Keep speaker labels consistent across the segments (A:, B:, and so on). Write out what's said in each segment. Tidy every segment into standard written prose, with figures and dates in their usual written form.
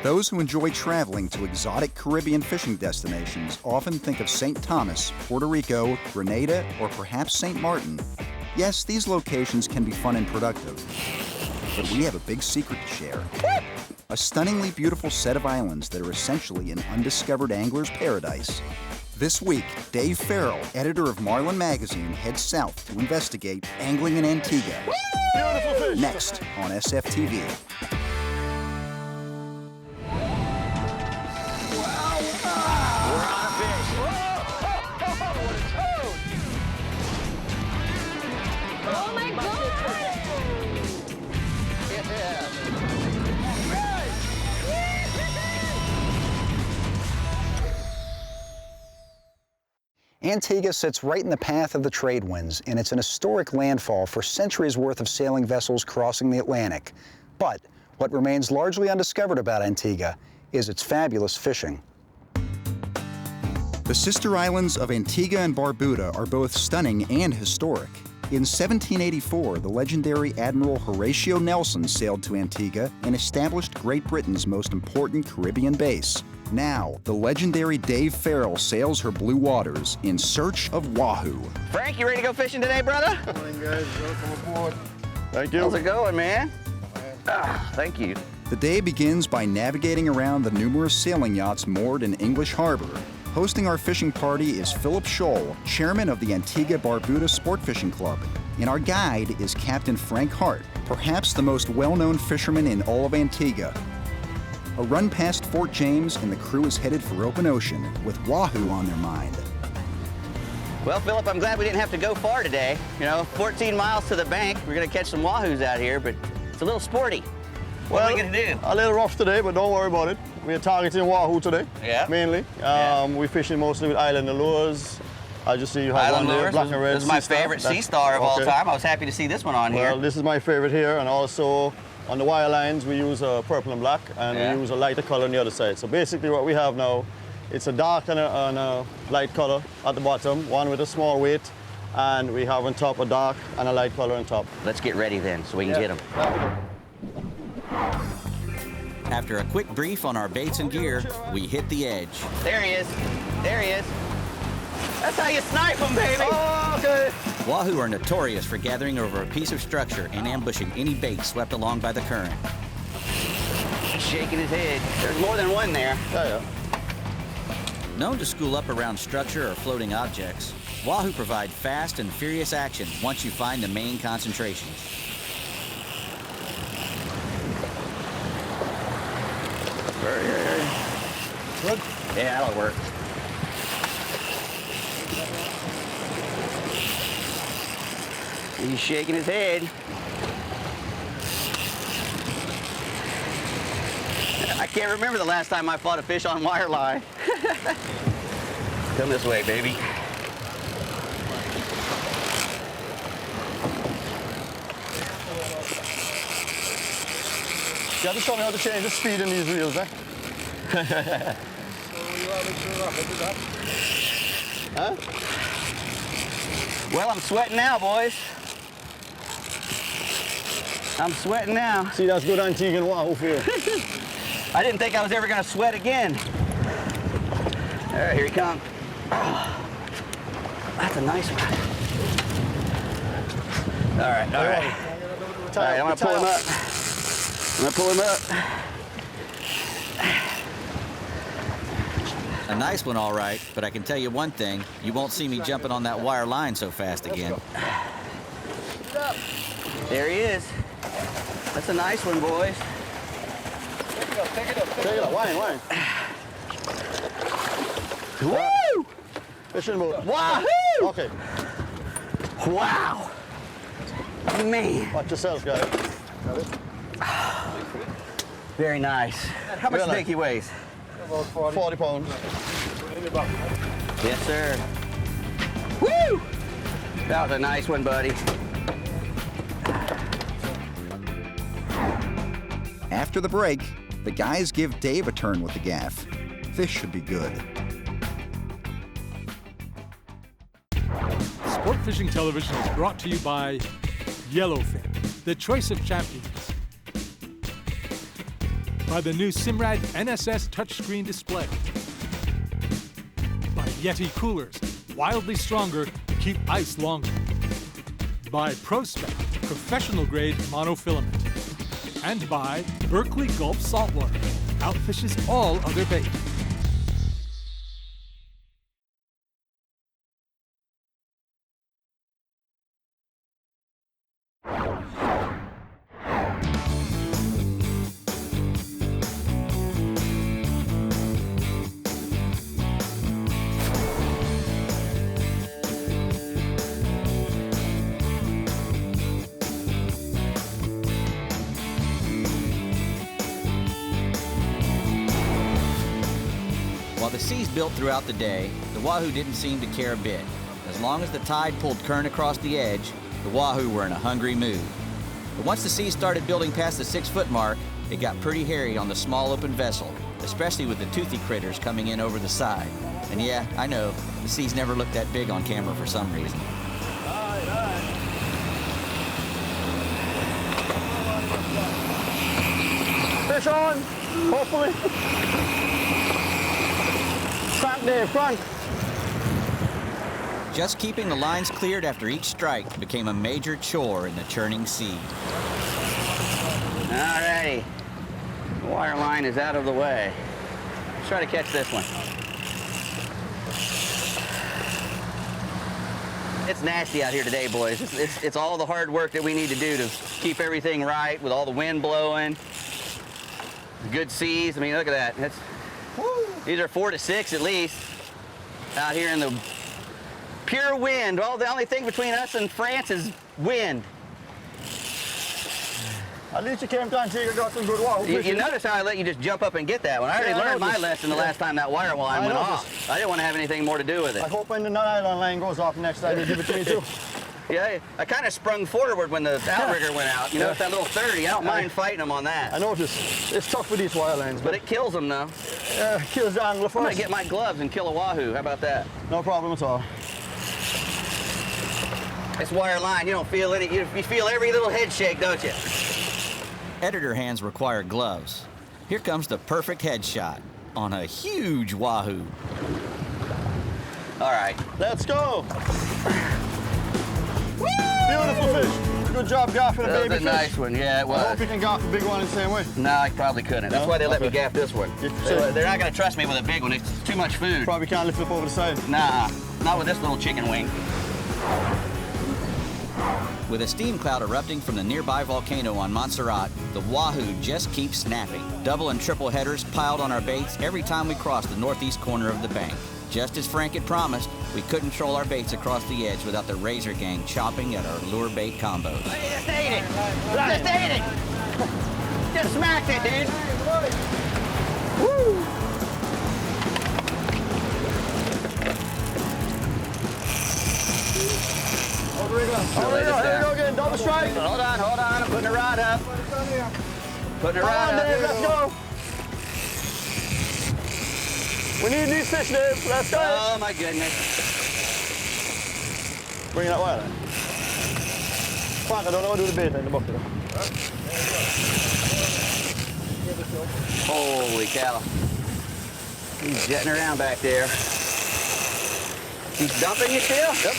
A: Those who enjoy traveling to exotic Caribbean fishing destinations often think of St. Thomas, Puerto Rico, Grenada, or perhaps St. Martin. Yes, these locations can be fun and productive, but we have a big secret to share. A stunningly beautiful set of islands that are essentially an undiscovered angler's paradise. This week, Dave Ferrell, editor of Marlin magazine, heads south to investigate angling in Antigua.
B: Beautiful fish.
A: Next on SFTV.
C: Oh my God!
A: Antigua sits right in the path of the trade winds, and it's an historic landfall for centuries' worth of sailing vessels crossing the Atlantic. But what remains largely undiscovered about Antigua is its fabulous fishing. The sister islands of Antigua and Barbuda are both stunning and historic. In 1784, the legendary Admiral Horatio Nelson sailed to Antigua and established Great Britain's most important Caribbean base. Now, the legendary Dave Ferrell sails her blue waters in search of wahoo.
D: Frank, you ready to go fishing today, brother?
B: Good morning, guys. Welcome aboard. Thank you.
D: How's it going, man? Thank you.
A: The day begins by navigating around the numerous sailing yachts moored in English Harbor. Hosting our fishing party is Philip Scholl, chairman of the Antigua Barbuda Sport Fishing Club. And our guide is Captain Frank Hart, perhaps the most well-known fisherman in all of Antigua. A run past Fort James and the crew is headed for open ocean with wahoo on their mind.
D: Well, Philip, I'm glad we didn't have to go far today. 14 miles to the bank. We're going to catch some wahoos out here, but it's a little sporty. What are we going to do?
B: A little rough today, but don't worry about it. We're targeting wahoo today, mainly. We're fishing mostly with island lures. I just see you have
D: Island
B: one there,
D: lures.
B: black and red.
D: This is my favorite sea star of all time. I was happy to see this one on here.
B: Well, this is my favorite here, and also on the wire lines we use a purple and black, and we use a lighter color on the other side. So basically what we have now, it's a dark and a light color at the bottom, one with a small weight, and we have on top a dark and a light color on top.
D: Let's get ready then so we can get them.
E: After a quick brief on our baits and gear, we hit the edge.
D: There he is. There he is. That's how you snipe them, baby. Oh, okay.
E: Wahoo are notorious for gathering over a piece of structure and ambushing any bait swept along by the current.
D: He's shaking his head. There's more than one there.
B: Yeah.
E: Known to school up around structure or floating objects, wahoo provide fast and furious action once you find the main concentrations.
D: Good? Yeah, that'll work. He's shaking his head. I can't remember the last time I fought a fish on wire line. Come this way, baby.
B: You have to show me how to change the speed in these reels, eh? Huh?
D: Well, I'm sweating now, boys. I'm sweating now.
B: See, that's good Antiguan wahoo for you.
D: I didn't think I was ever going to sweat again. All right, here he comes. Oh, that's a nice one. All right. All, I'm going to pull him up. I'm going to pull him up.
E: A nice one, all right, but I can tell you one thing, you won't see me jumping on that wire line so fast again.
D: There he is. That's a nice one, boys.
B: Take it up. Wine.
D: Woo!
B: Fishing boat.
D: Wahoo!
B: Okay.
D: Wow. Man.
B: Watch yourselves, guys.
D: Very nice. How much do you think he weighs?
B: About 40 pounds.
D: Yes, sir. Woo! That was a nice one, buddy.
A: After the break, the guys give Dave a turn with the gaff. Fish should be good.
F: Sport Fishing Television is brought to you by Yellowfin, the choice of champions. by the new Simrad NSS touchscreen display. By Yeti coolers, wildly stronger to keep ice longer. By ProSpec, professional-grade monofilament. And by Berkeley Gulf Saltwater, outfishes all other bait.
E: While the seas built throughout the day, the wahoo didn't seem to care a bit. As long as the tide pulled current across the edge, the wahoo were in a hungry mood. But once the seas started building past the 6-foot mark, it got pretty hairy on the small open vessel, especially with the toothy critters coming in over the side. And yeah, I know, the seas never looked that big on camera for some reason.
B: Fish on, hopefully. Front there, front.
E: Just keeping the lines cleared after each strike became a major chore in the churning sea.
D: Alrighty. The wire line is out of the way. Let's try to catch this one. It's nasty out here today, boys. It's all the hard work that we need to do to keep everything right with all the wind blowing. Good seas. I mean, look at that. These are 4 to 6 at least out here in the pure wind. Well, the only thing between us and France is wind.
B: At least you came to Antigua, got some good water.
D: You notice how I let you just jump up and get that one. I already learned my lesson the last time that wire line went off. I didn't want to have anything more to do with it.
B: I hope when the nylon line goes off next time, you give it to me too.
D: Yeah, I kind of sprung forward when the outrigger went out. You know, it's that little 30. I don't mind fighting them on that.
B: I noticed. It's tough with these wire lines.
D: But it kills them, though.
B: Yeah, kills the angler first.
D: I'm going to get my gloves and kill a wahoo. How about that?
B: No problem at all.
D: This wire line, you don't feel any. You feel every little head shake, don't you?
E: Editor hands require gloves. Here comes the perfect headshot on a huge wahoo.
D: All right.
B: Let's go. Beautiful fish. Good job gaffing a baby fish.
D: That was a nice one. Yeah, it was.
B: I hope you can gaff a big one in the same way.
D: No, I probably couldn't. That's why they let me gaff this one. They're not going to trust me with a big one. It's too much food.
B: Probably can't lift it up over the side.
D: Nah, not with this little chicken wing.
E: With a steam cloud erupting from the nearby volcano on Montserrat, the wahoo just keeps snapping. Double and triple headers piled on our baits every time we cross the northeast corner of the bank. Just as Frank had promised, we couldn't troll our baits across the edge without the Razor Gang chopping at our lure bait combos.
D: I just ate it! Just ate it! Just smacked it, dude! Woo!
B: Over we go. Here we go again. Double strike.
D: Hold on. I'm putting the rod up. Putting the rod up.
B: Dave, let's go. We need these fish, Dave. Let's go.
D: Oh, my goodness.
B: Bring that wire in. Fuck, I don't know how to do the bait in the bucket.
D: Holy cow. He's jetting around back there. He's dumping you still? Yep.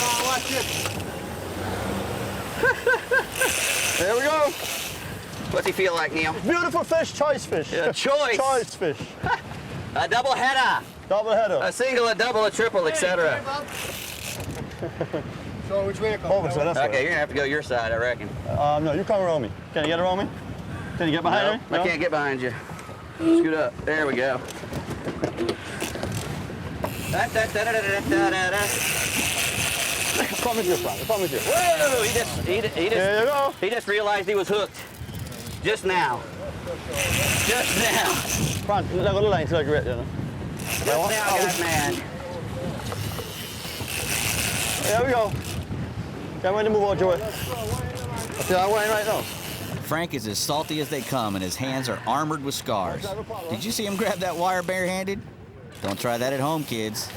B: Oh, watch it. There we go.
D: What's he feel like, Neil?
B: Beautiful fish, choice fish.
D: Yeah, choice.
B: Choice fish.
D: A double header.
B: Double header.
D: A single, a double, a triple, etc.
B: So which way? Over, so that's
D: Okay,
B: right.
D: you're gonna have to go your side, I reckon.
B: No, you come around me. Can you get around me? Can you get behind me?
D: I can't get behind you. Scoot up. There we go.
B: Come with you, Frank. Come with you.
D: Whoa!
B: There you go.
D: He just realized he was hooked. Just now. Just now.
B: Frank, look at the line till I get you know.
D: Just now got mad.
B: There we go. Can't wait to move out your way. Okay, I'm going right now.
E: Frank is as salty as they come, and his hands are armored with scars. Did you see him grab that wire barehanded? Don't try that at home, kids.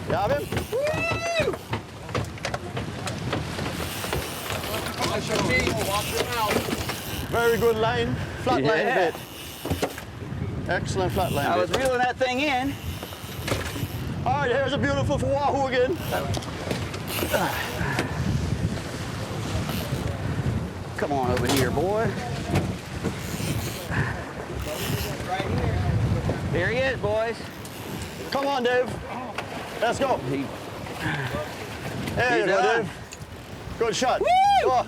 B: You have him?
D: Woo!
B: Very good line, flat line
D: Yeah.
B: bait. Excellent flat line
D: I
B: bait.
D: was reeling that thing in.
B: All right, here's a beautiful for wahoo again.
D: Come on over here, boy. Here he is, boys.
B: Come on, Dave. Let's go.
D: He,
B: There you
D: He's
B: go,
D: on.
B: Dave. Good shot.
D: Woo!
B: Oh,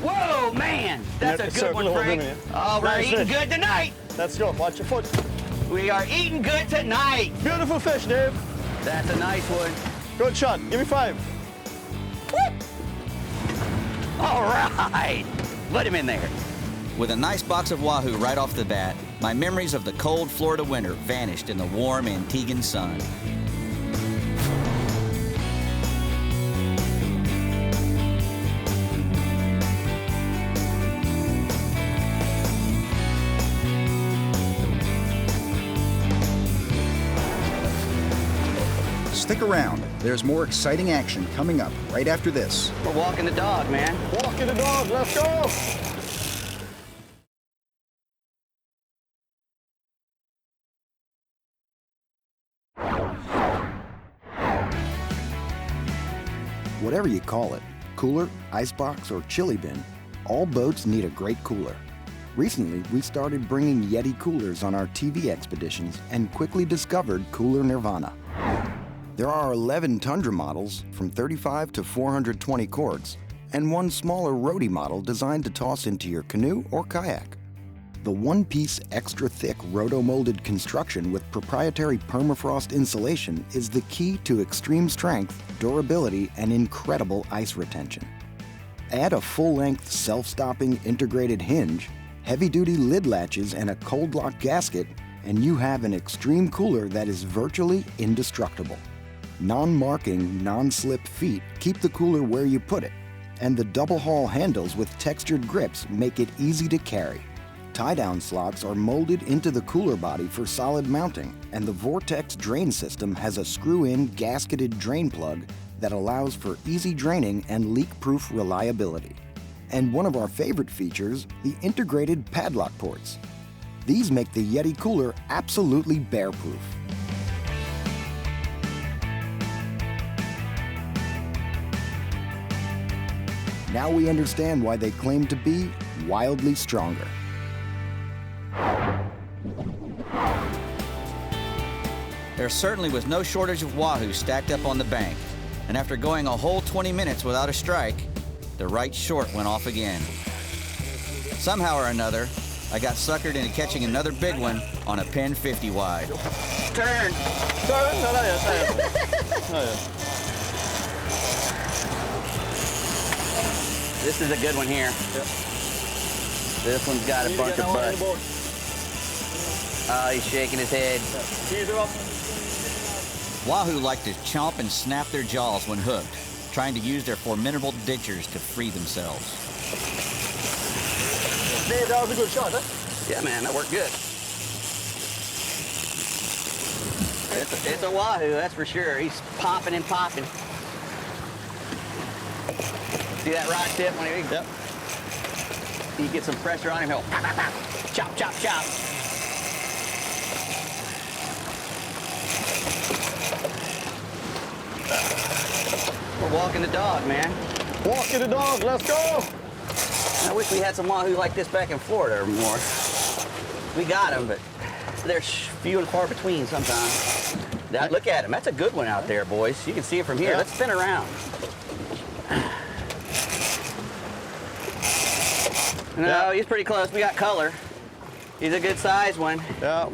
D: whoa, man. That's
B: Yeah,
D: a good
B: circle
D: one,
B: over
D: Frank.
B: me.
D: Oh, we're
B: Nice
D: eating
B: fish.
D: good tonight.
B: let's go. Watch your foot.
D: We are eating good tonight.
B: Beautiful fish, Dave.
D: That's a nice one.
B: Good shot. Give me 5.
D: All right. Put him in there.
E: With a nice box of wahoo right off the bat, my memories of the cold Florida winter vanished in the warm Antiguan sun.
A: Stick around. There's more exciting action coming up right after this.
D: We're walking the dog, man.
B: Walking the dog. Let's go.
G: Whatever you call it, cooler, icebox, or chili bin, all boats need a great cooler. Recently, we started bringing Yeti coolers on our TV expeditions and quickly discovered Cooler Nirvana. There are 11 Tundra models from 35 to 420 quarts, and one smaller roadie model designed to toss into your canoe or kayak. The one-piece, extra-thick roto-molded construction with proprietary permafrost insulation is the key to extreme strength, durability, and incredible ice retention. Add a full-length, self-stopping integrated hinge, heavy-duty lid latches, and a cold-lock gasket, and you have an extreme cooler that is virtually indestructible. Non-marking, non-slip feet keep the cooler where you put it, and the double-haul handles with textured grips make it easy to carry. Tie-down slots are molded into the cooler body for solid mounting, and the Vortex drain system has a screw-in gasketed drain plug that allows for easy draining and leak-proof reliability. And one of our favorite features, the integrated padlock ports. These make the Yeti cooler absolutely bear-proof. Now we understand why they claim to be wildly stronger.
E: There certainly was no shortage of wahoo stacked up on the bank, and after going a whole 20 minutes without a strike, the right short went off again. Somehow or another, I got suckered into catching another big one on a Penn 50 wide.
D: Turn. This is a good one here. This one's got a bunch of bust. Oh, he's shaking his head.
E: Wahoo like to chomp and snap their jaws when hooked, trying to use their formidable dentures to free themselves.
B: Dave, that was a good shot, huh?
D: Yeah, man, that worked good. It's a wahoo, that's for sure. He's popping and popping. See that rock tip when he
B: Yep.
D: you get some pressure on him, he'll pop, pop, pop. Chop, chop, chop. We're walking the dog, man.
B: Walking the dog. Let's go.
D: I wish we had some wahoo like this back in Florida more. We got them, but they're few and far between sometimes. Look at him. That's a good one out there, boys. You can see it from here.
B: Yeah.
D: Let's spin around. No,
B: Yeah.
D: he's pretty close. We got color. He's a good size one.
B: Yeah.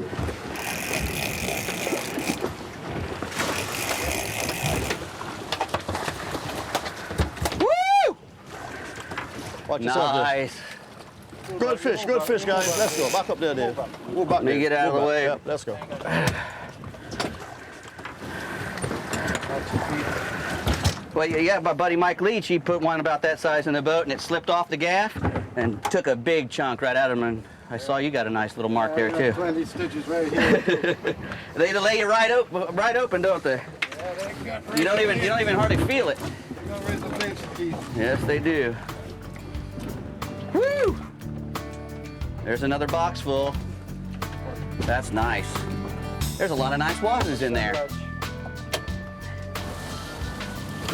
D: Woo!
B: Watch yourself, Dave.
D: Nice.
B: Good fish, guys. Let's go. Back up there, Dave. Move back
D: Let me
B: there.
D: get out of
B: Move
D: the
B: back.
D: way.
B: Yep, let's go.
D: Well, yeah, my buddy Mike Leach, he put one about that size in the boat, and it slipped off the gaff and took a big chunk right out of him. And I saw you got a nice little mark there too.
H: 20 stitches right here.
D: They lay you right open, don't they? You don't even hardly feel it.
H: You're gonna raise the bench, Keith.
D: Yes, they do. There's another box full. That's nice. There's a lot of nice wahoos in there.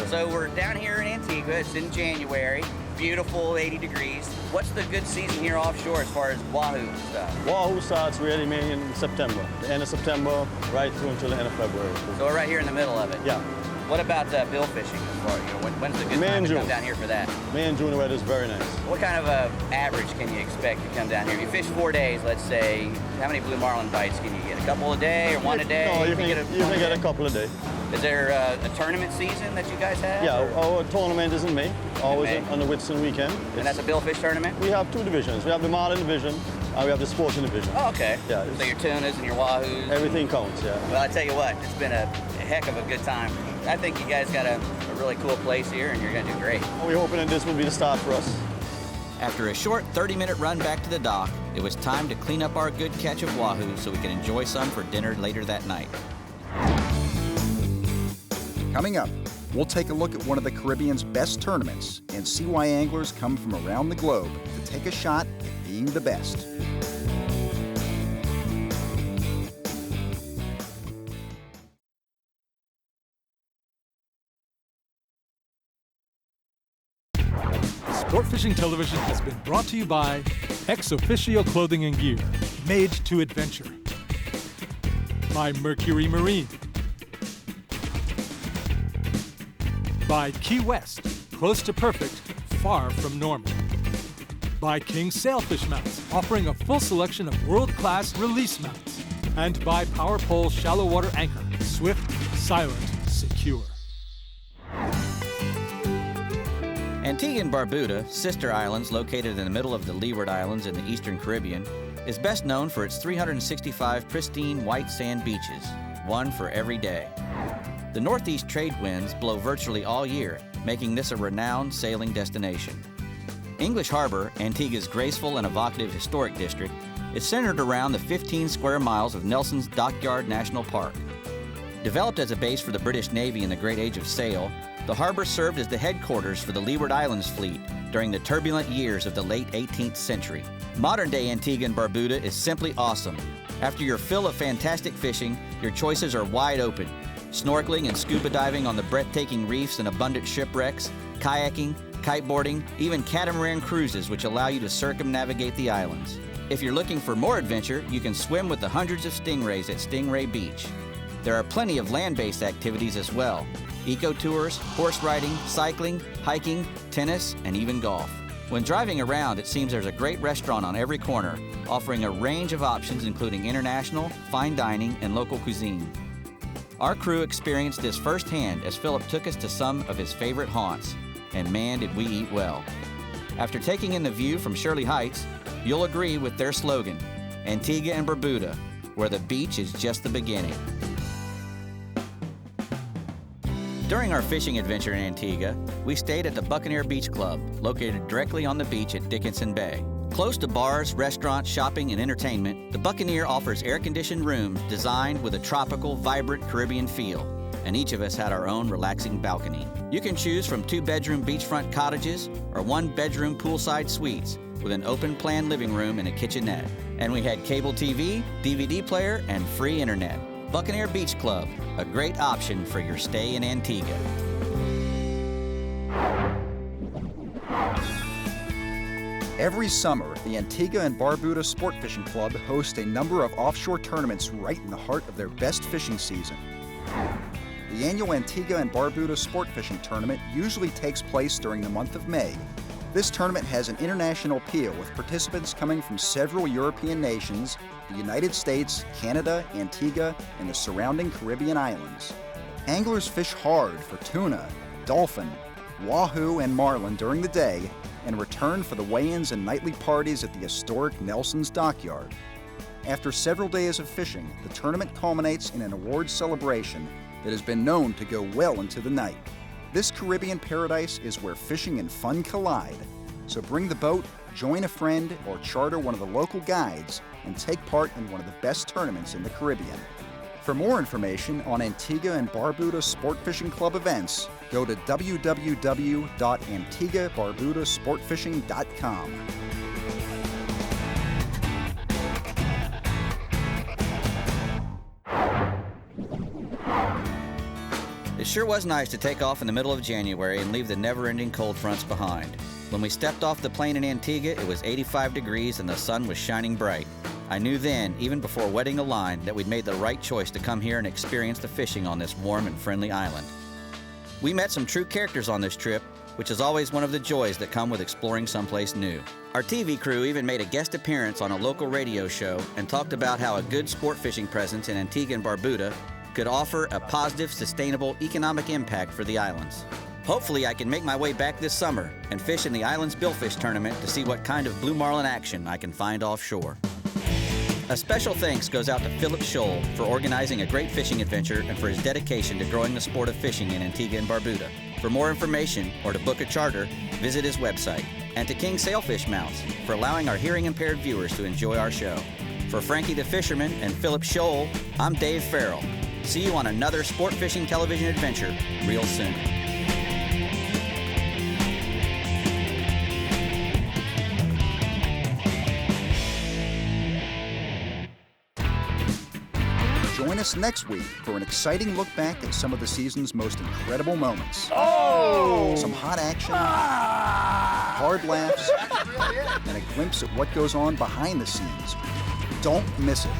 D: So we're down here in Antigua. It's in January. Beautiful, 80 degrees. What's the good season here offshore as far as wahoo stuff?
B: Wahoo starts really May in September. The end of September, right through until the end of February.
D: So we're right here in the middle of it.
B: Yeah.
D: What about bill fishing? As far, when's the good time to come down here for that?
B: May and June, the weather is very nice.
D: What kind of average can you expect to come down here? If you fish 4 days, let's say, how many blue marlin bites can you get? A couple a day or one a day?
B: No, you can get a couple a day.
D: Is there a tournament season that you guys have?
B: Yeah,
D: or?
B: our tournament is in May, always on the Whitsun weekend.
D: And that's a billfish tournament?
B: We have 2 divisions. We have the Marlin division and we have the sporting division.
D: Oh, okay.
B: Yeah.
D: So your tunas and your wahoos?
B: Everything counts, yeah.
D: Well, I tell you what, it's been a heck of a good time. I think you guys got a really cool place here and you're going to do great.
B: We're hoping that this will be the start for us.
E: After a short 30-minute run back to the dock, it was time to clean up our good catch of wahoo so we could enjoy some for dinner later that night.
A: Coming up, we'll take a look at one of the Caribbean's best tournaments and see why anglers come from around the globe to take a shot at being the best.
F: Sport Fishing Television has been brought to you by Ex Officio Clothing and Gear, made to adventure. By Mercury Marine. By Key West, close to perfect, far from normal. By King Sailfish Mounts, offering a full selection of world-class release mounts. And by Power Pole Shallow Water Anchor, swift, silent, secure.
E: Antigua and Barbuda, sister islands located in the middle of the Leeward Islands in the Eastern Caribbean, is best known for its 365 pristine white sand beaches, one for every day. The northeast trade winds blow virtually all year, making this a renowned sailing destination. English Harbor, Antigua's graceful and evocative historic district, is centered around the 15 square miles of Nelson's Dockyard National Park. Developed as a base for the British Navy in the Great Age of Sail, the harbor served as the headquarters for the Leeward Islands fleet during the turbulent years of the late 18th century. Modern-day Antigua and Barbuda is simply awesome. After your fill of fantastic fishing, your choices are wide open. Snorkeling and scuba diving on the breathtaking reefs and abundant shipwrecks, kayaking, kiteboarding, even catamaran cruises which allow you to circumnavigate the islands. If you're looking for more adventure, you can swim with the hundreds of stingrays at Stingray Beach. There are plenty of land-based activities as well. Eco-tours, horse riding, cycling, hiking, tennis, and even golf. When driving around, it seems there's a great restaurant on every corner, offering a range of options including international, fine dining, and local cuisine. Our crew experienced this firsthand as Philip took us to some of his favorite haunts, and man did we eat well. After taking in the view from Shirley Heights, you'll agree with their slogan, Antigua and Barbuda, where the beach is just the beginning. During our fishing adventure in Antigua, we stayed at the Buccaneer Beach Club, located directly on the beach at Dickinson Bay. Close to bars, restaurants, shopping, and entertainment, the Buccaneer offers air-conditioned rooms designed with a tropical, vibrant Caribbean feel, and each of us had our own relaxing balcony. You can choose from 2-bedroom beachfront cottages or 1-bedroom poolside suites with an open-plan living room and a kitchenette. And we had cable TV, DVD player, and free internet. Buccaneer Beach Club, a great option for your stay in Antigua.
A: Every summer, the Antigua and Barbuda Sport Fishing Club hosts a number of offshore tournaments right in the heart of their best fishing season. The annual Antigua and Barbuda Sport Fishing Tournament usually takes place during the month of May. This tournament has an international appeal with participants coming from several European nations, the United States, Canada, Antigua, and the surrounding Caribbean islands. Anglers fish hard for tuna, dolphin, wahoo, and marlin during the day and return for the weigh-ins and nightly parties at the historic Nelson's Dockyard. After several days of fishing, the tournament culminates in an awards celebration that has been known to go well into the night. This Caribbean paradise is where fishing and fun collide. So bring the boat, join a friend, or charter one of the local guides and take part in one of the best tournaments in the Caribbean. For more information on Antigua and Barbuda Sport Fishing Club events, go to www.antiguabarbudasportfishing.com.
E: sure was nice to take off in the middle of January and leave the never-ending cold fronts behind. When we stepped off the plane in Antigua, it was 85 degrees and the sun was shining bright. I knew then, even before wetting a line, that we'd made the right choice to come here and experience the fishing on this warm and friendly island. We met some true characters on this trip, which is always one of the joys that come with exploring someplace new. Our TV crew even made a guest appearance on a local radio show and talked about how a good sport fishing presence in Antigua and Barbuda could offer a positive, sustainable economic impact for the islands. Hopefully I can make my way back this summer and fish in the island's billfish tournament to see what kind of blue marlin action I can find offshore. A special thanks goes out to Philip Scholl for organizing a great fishing adventure and for his dedication to growing the sport of fishing in Antigua and Barbuda. For more information or to book a charter, visit his website. And to King Sailfish Mounts for allowing our hearing-impaired viewers to enjoy our show. For Frankie the Fisherman and Philip Scholl, I'm Dave Ferrell. See you on another sport fishing television adventure real soon.
A: Join us next week for an exciting look back at some of the season's most incredible moments.
B: Oh!
A: Some hot action, hard laughs, and a glimpse at what goes on behind the scenes. Don't miss it.